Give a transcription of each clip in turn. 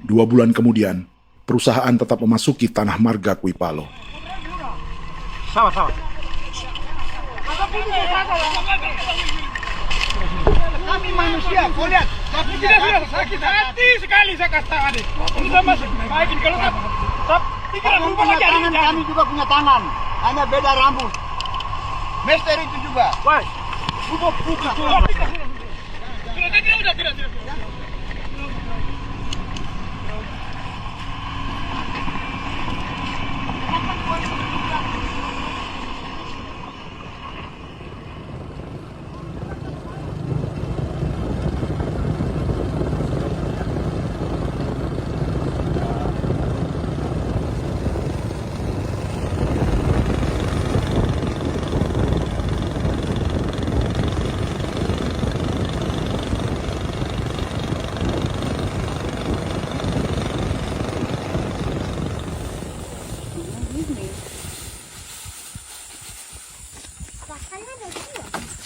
2 bulan kemudian, perusahaan tetap memasuki tanah marga Kuipalo. Sama-sama. Kami manusia, kau lihat. Tapi tidak sudah sakit hati sekali saya katakan adik. Sudah masuk. Baikin kalau pikiran berubah lagi. Kami juga punya tangan, hanya beda rambut. Mister itu juga. Wah, buka. Tidak.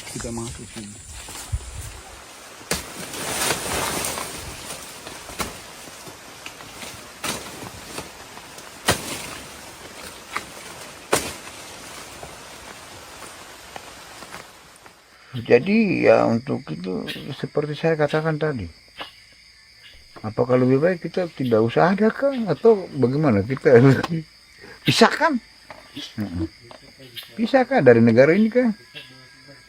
Kita masuk sini. Jadi ya untuk itu seperti saya katakan tadi, apakah lebih baik kita tidak usah ada kan atau bagaimana, kita pisahkan dari negara ini kan.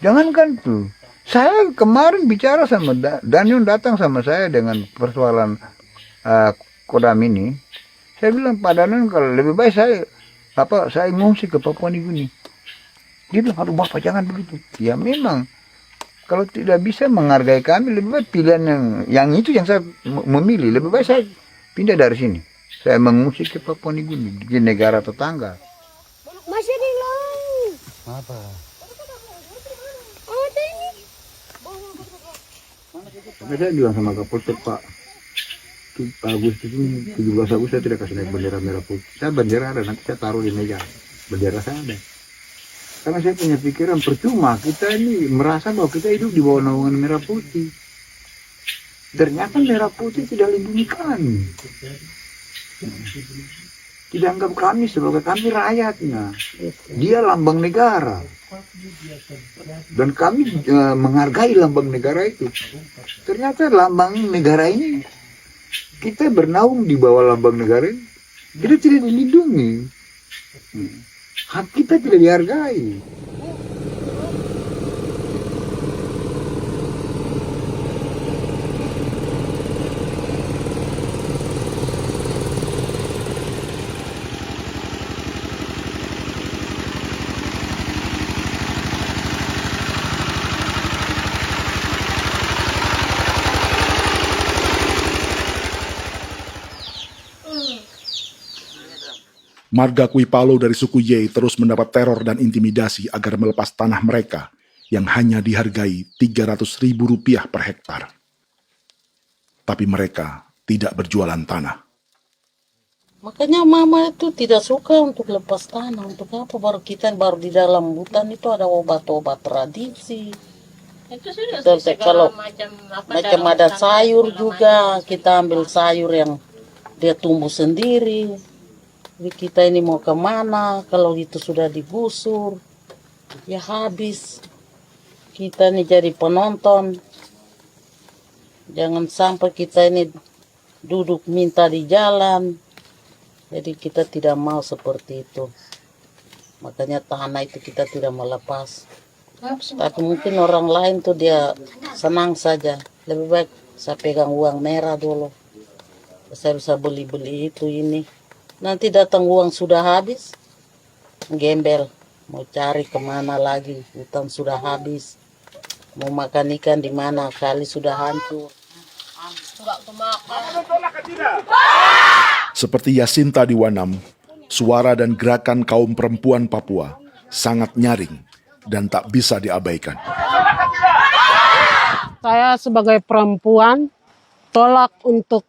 Jangankan tuh, saya kemarin bicara sama Daniel, datang sama saya dengan persoalan Kodam ini. Saya bilang, Pak Daniel, kalau lebih baik saya ngungsi ke Papua Nugini. Dia bilang, aduh Bapak jangan begitu. Ya memang, kalau tidak bisa menghargai kami, lebih baik pilihan yang itu yang saya memilih. Lebih baik saya pindah dari sini. Saya mengungsi ke Papua Nugini, di negara tetangga. Masih di laut. Apa? Saya bilang sama Kapolsek, Pak Agustus ini 17 Agustus saya tidak kasih naik bendera merah putih. Saya bendera ada, nanti saya taruh di meja. Bendera saya ada. Karena saya punya pikiran percuma kita ini merasa bahwa kita hidup di bawah naungan merah putih. Ternyata merah putih tidak lindungi kami. Tidak anggap kami sebagai kami rakyatnya. Dia lambang negara. Dan kami menghargai lambang negara itu. Ternyata lambang negara ini, kita bernaung di bawah lambang negara ini, kita tidak dilindungi. Hak kita tidak dihargai. Marga Kuipalo dari suku Ye terus mendapat teror dan intimidasi agar melepas tanah mereka yang hanya dihargai Rp300.000 per hektar. Tapi mereka tidak berjualan tanah. Makanya mama itu tidak suka untuk lepas tanah. Untuk apa? Baru di dalam hutan itu ada obat-obat tradisi. Itu sudah Terus kalau macam ada sayur juga, kita ambil sayur yang dia tumbuh sendiri. Jadi kita ini mau kemana, kalau itu sudah digusur, ya habis. Kita ini jadi penonton. Jangan sampai kita ini duduk minta di jalan. Jadi kita tidak mau seperti itu. Makanya tanah itu kita tidak melepas. Tapi mungkin orang lain tuh dia senang saja. Lebih baik saya pegang uang merah dulu. Saya bisa beli-beli itu ini. Nanti datang uang sudah habis, gembel. Mau cari kemana lagi, hutan sudah habis. Mau makan ikan di mana, kali sudah hancur. Seperti Yasinta di Wanam, suara dan gerakan kaum perempuan Papua sangat nyaring dan tak bisa diabaikan. Saya sebagai perempuan tolak untuk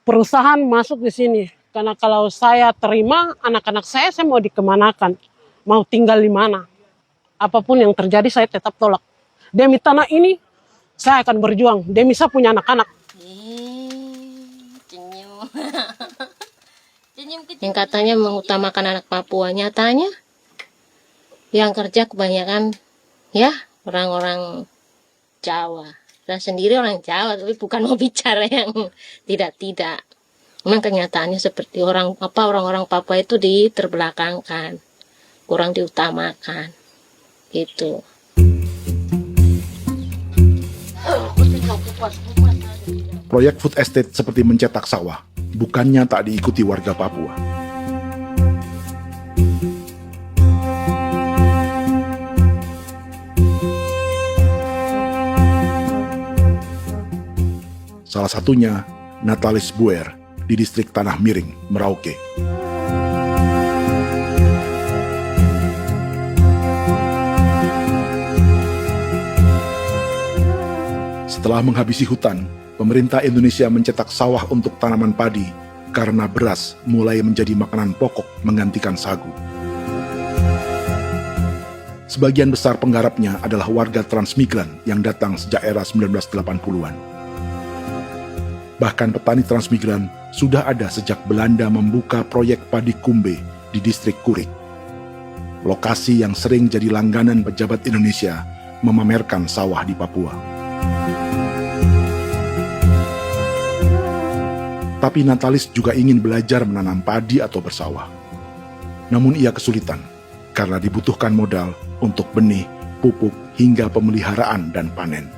perusahaan masuk di sini. Karena kalau saya terima anak-anak saya mau dikemanakan, mau tinggal di mana. Apapun yang terjadi saya tetap tolak. Demi tanah ini saya akan berjuang, demi saya punya anak-anak. Yang katanya mengutamakan anak Papua, nyatanya yang kerja kebanyakan ya orang-orang Jawa. Saya sendiri orang Jawa, tapi bukan mau bicara yang tidak. Memang kenyataannya seperti orang-orang Papua itu diterbelakangkan, kurang diutamakan, gitu. Proyek food estate seperti mencetak sawah bukannya tak diikuti warga Papua. Salah satunya Natalis Buer di distrik Tanah Miring, Merauke. Setelah menghabisi hutan, pemerintah Indonesia mencetak sawah untuk tanaman padi karena beras mulai menjadi makanan pokok menggantikan sagu. Sebagian besar penggarapnya adalah warga transmigran yang datang sejak era 1980-an. Bahkan petani transmigran sudah ada sejak Belanda membuka proyek padi kumbe di distrik Kurik. Lokasi yang sering jadi langganan pejabat Indonesia memamerkan sawah di Papua. Tapi Natalis juga ingin belajar menanam padi atau bersawah. Namun ia kesulitan karena dibutuhkan modal untuk benih, pupuk, hingga pemeliharaan dan panen.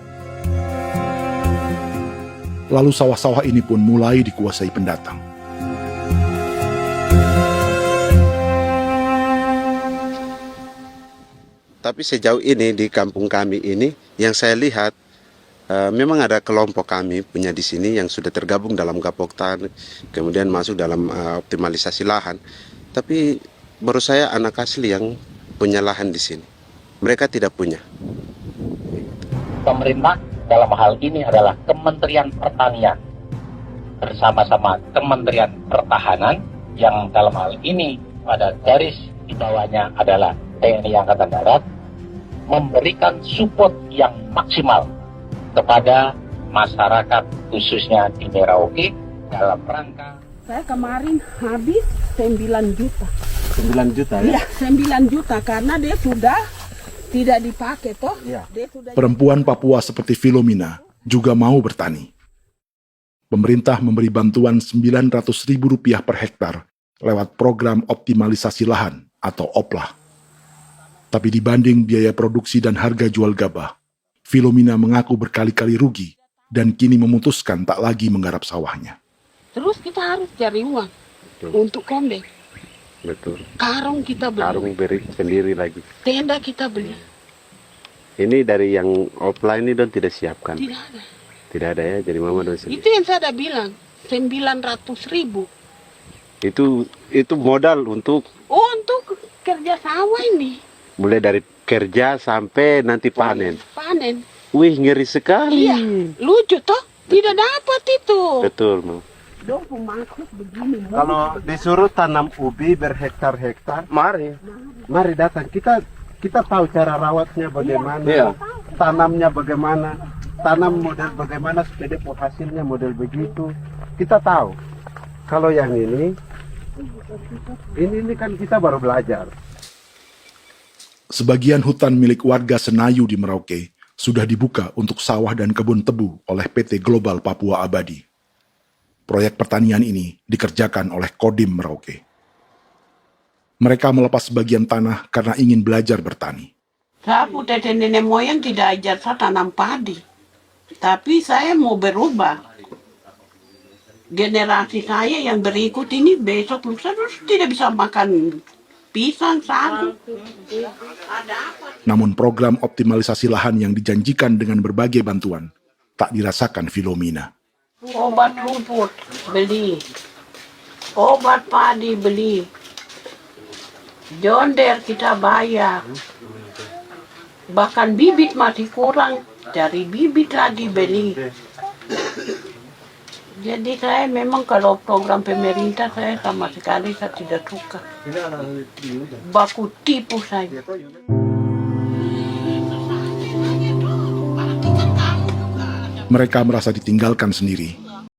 Lalu sawah-sawah ini pun mulai dikuasai pendatang. Tapi sejauh ini di kampung kami ini yang saya lihat memang ada kelompok kami punya di sini yang sudah tergabung dalam Gapoktan, kemudian masuk dalam optimalisasi lahan. Tapi baru saya anak asli yang punya lahan di sini. Mereka tidak punya. Pemerintah dalam hal ini adalah Kementerian Pertanian bersama-sama Kementerian Pertahanan yang dalam hal ini pada garis di bawahnya adalah TNI Angkatan Darat, memberikan support yang maksimal kepada masyarakat khususnya di Merauke dalam rangka. Saya kemarin habis 9 juta. 9 juta ya? Iya, 9 juta karena dia sudah tidak dipakai toh. Ya. Dia sudah... Perempuan Papua seperti Filomina juga mau bertani. Pemerintah memberi bantuan Rp900.000 per hektar lewat program optimalisasi lahan atau OPLAH. Tapi dibanding biaya produksi dan harga jual gabah, Filomina mengaku berkali-kali rugi dan kini memutuskan tak lagi menggarap sawahnya. Terus kita harus cari uang untuk kondek. Betul. Karung kita beli. Karung beri sendiri lagi. Tenda kita beli. Ini dari yang offline ini don tidak siapkan. Tidak ada. Tidak ada ya, jadi mama don sendiri. Itu yang saya udah bilang, 900.000. Itu modal untuk Kerja sawah ini. mulai dari kerja sampai nanti panen. Panen. Wih, ngeri sekali. Iya, lucu toh? Tidak dapat itu. Betul, Mam. Dong maksud begini. Kalau disuruh tanam ubi berhektar-hektar, mari datang. Kita tahu cara rawatnya bagaimana, tanamnya bagaimana, tanam model bagaimana supaya hasilnya model begitu. Kita tahu. Kalau yang ini kan kita baru belajar. Sebagian hutan milik warga Senayu di Merauke sudah dibuka untuk sawah dan kebun tebu oleh PT Global Papua Abadi. Proyek pertanian ini dikerjakan oleh Kodim Merauke. Mereka melepas sebagian tanah karena ingin belajar bertani. Saya punya nenek moyang tidak ajar saya tanam padi. Tapi saya mau berubah. Generasi saya yang berikut ini besok lusa terus tidak bisa makan pisang, sagu. Namun program optimalisasi lahan yang dijanjikan dengan berbagai bantuan tak dirasakan Filomina. Obat rumput beli, obat padi beli, jonder kita bayar, bahkan bibit masih kurang, cari bibit lagi beli. Jadi saya memang kalau program pemerintah saya sama sekali saya tidak suka. Baku tipu saya. Mereka merasa ditinggalkan sendiri